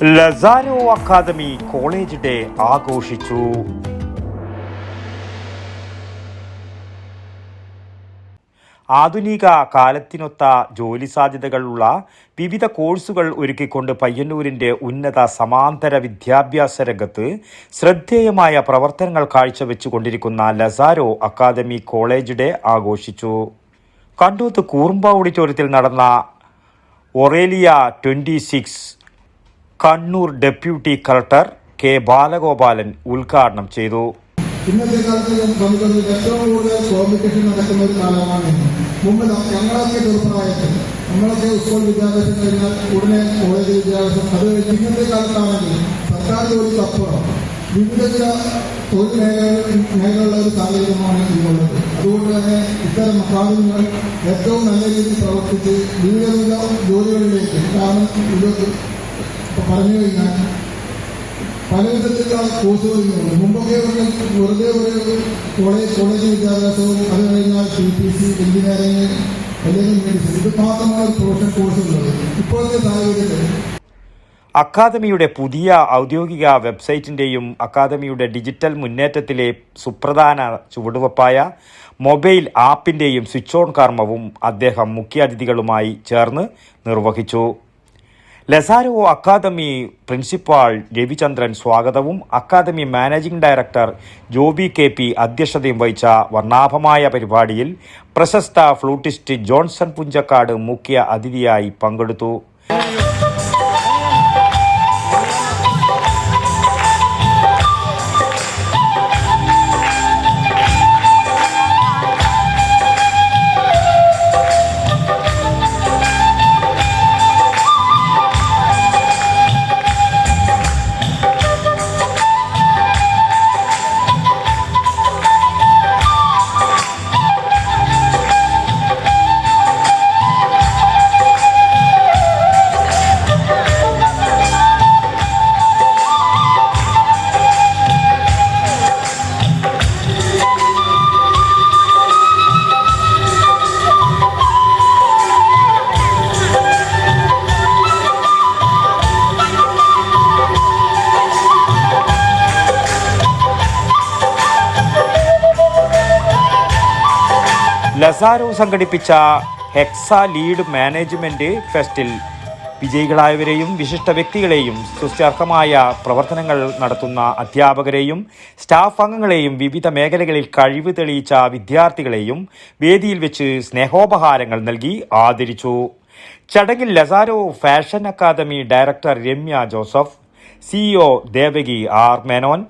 Lazaro academy college day ആഘോഷിച്ചു. ആധുനിക കാലത്തിനൊത്ത ജോലി സാധ്യതകളുള്ള വിവിധ കോഴ്സുകൾ ഒരുക്കിക്കൊണ്ട് പയ്യന്നൂരിൻ്റെ ഉന്നത സമാന്തര വിദ്യാഭ്യാസ രംഗത്ത് ശ്രദ്ധേയമായ പ്രവർത്തനങ്ങൾ കാഴ്ചവെച്ചുകൊണ്ടിരിക്കുന്ന ലസാരോ അക്കാദമി കോളേജ് ഡേ ആഘോഷിച്ചു. കണ്ടോത്ത് കൂർമ്പ ഓഡിറ്റോറിയത്തിൽ നടന്ന ഒറേലിയ 26 Kannur deputy collector K Balagopalan ഉദ്ഘാടനം ചെയ്തു. ഇന്നത്തെ കാലത്ത് ഏറ്റവും കൂടുതൽ കോമ്പറ്റീഷൻ നടക്കുന്ന ഒരു കാലമാണ്. മുമ്പ് ഞങ്ങളൊക്കെ ചെറുപ്രായത്തിൽ നമ്മളൊക്കെ സ്കൂൾ വിദ്യാഭ്യാസം കഴിഞ്ഞാൽ ഉടനെ കോളേജ് വിദ്യാഭ്യാസം, അത് ഇന്നത്തെ കാലത്താണെങ്കിൽ സർക്കാർ ജോലിക്കപ്പുറം വിവിധ ചില തൊഴിൽ മേഖലകളുള്ള ഒരു സാഹചര്യമാണ് ഇന്നുള്ളത്. അതുകൊണ്ട് തന്നെ ഇത്തരം അക്കാദമികൾ ഏറ്റവും നല്ല രീതിയിൽ പ്രവർത്തിച്ച് വിവിധ ജോലികളിലേക്ക്, കാരണം ഇത് പറഞ്ഞു കഴിഞ്ഞാൽ പല വിധത്തിലുള്ള കോഴ്സുകളുണ്ട്. മുമ്പൊക്കെ വെറുതെ ഒരു കോളേജ് വിദ്യാഭ്യാസവും അത് കഴിഞ്ഞാൽ TTC, എഞ്ചിനീയറിംഗ് അല്ലെങ്കിൽ മെഡിസിൻ, ഇത് മാത്രമാണ് പ്രൊഫഷണൽ കോഴ്സുള്ളത്. ഇപ്പോഴത്തെ സാഹചര്യത്തിൽ അക്കാദമിയുടെ പുതിയ ഔദ്യോഗിക വെബ്സൈറ്റിൻ്റെയും അക്കാദമിയുടെ ഡിജിറ്റൽ മുന്നേറ്റത്തിലെ സുപ്രധാന ചുവടുവെപ്പായ മൊബൈൽ ആപ്പിൻ്റെയും സ്വിച്ച് ഓൺ കർമ്മവും അദ്ദേഹം മുഖ്യാതിഥികളുമായി ചേർന്ന് നിർവഹിച്ചു. ലസാരോ അക്കാദമി പ്രിൻസിപ്പാൾ രവിചന്ദ്രൻ സ്വാഗതവും academy managing director Joby KP അധ്യക്ഷതയും വഹിച്ച വർണ്ണാഭമായ പരിപാടിയിൽ പ്രശസ്ത ഫ്ലൂട്ടിസ്റ്റ് ജോൺസൺ പുഞ്ചക്കാട് മുഖ്യ അതിഥിയായി പങ്കെടുത്തു. ലസാരോ സംഘടിപ്പിച്ച ഹെക്സ ലീഡ് മാനേജ്മെന്റ് ഫെസ്റ്റിൽ വിജയികളായവരെയും വിശിഷ്ട വ്യക്തികളെയും സുസ്ഥിരമായ പ്രവർത്തനങ്ങൾ നടത്തുന്ന അധ്യാപകരെയും സ്റ്റാഫ് അംഗങ്ങളെയും വിവിധ മേഖലകളിൽ കഴിവ് തെളിയിച്ച വിദ്യാർത്ഥികളെയും വേദിയിൽ വെച്ച് സ്നേഹോപഹാരങ്ങൾ നൽകി ആദരിച്ചു. ചടങ്ങിൽ Lazaro fashion academy director Ramya Joseph, CEO Devaki R Menon,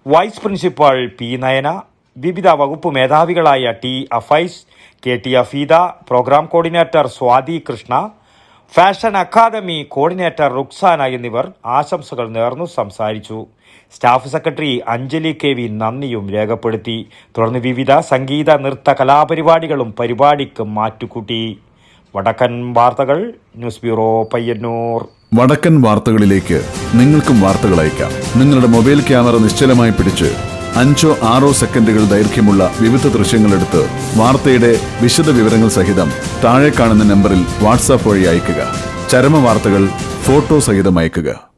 vice principal P Nayana, വിവിധ വകുപ്പ് മേധാവികളായ T Afais, KT Afeeda, programme coordinator Swathi Krishna, fashion academy coordinator Ruksana എന്നിവർ ആശംസകൾ നേർന്നു സംസാരിച്ചു. സ്റ്റാഫ് സെക്രട്ടറി അഞ്ജലി KV നന്ദിയും രേഖപ്പെടുത്തി. തുടർന്ന് വിവിധ സംഗീത നൃത്ത കലാപരിപാടികളും പരിപാടിക്ക് മാറ്റുകൂട്ടി. വടക്കൻ വാർത്തകൾ, ന്യൂസ് ബ്യൂറോ, പയ്യന്നൂർ. വടക്കൻ വാർത്തകളിലേക്ക് നിങ്ങൾക്കും വാർത്തകൾ അയക്കാം. നിങ്ങളുടെ മൊബൈൽ ക്യാമറ നിശ്ചലമായി പിടിച്ച് 5-6 സെക്കൻഡുകൾ ദൈർഘ്യമുള്ള വിവിധ ദൃശ്യങ്ങളെടുത്ത് വാർത്തയുടെ വിശദ വിവരങ്ങൾ സഹിതം താഴെ കാണുന്ന നമ്പറിൽ വാട്സാപ്പ് വഴി അയയ്ക്കുക. ചരമ വാർത്തകൾ ഫോട്ടോ സഹിതം അയയ്ക്കുക.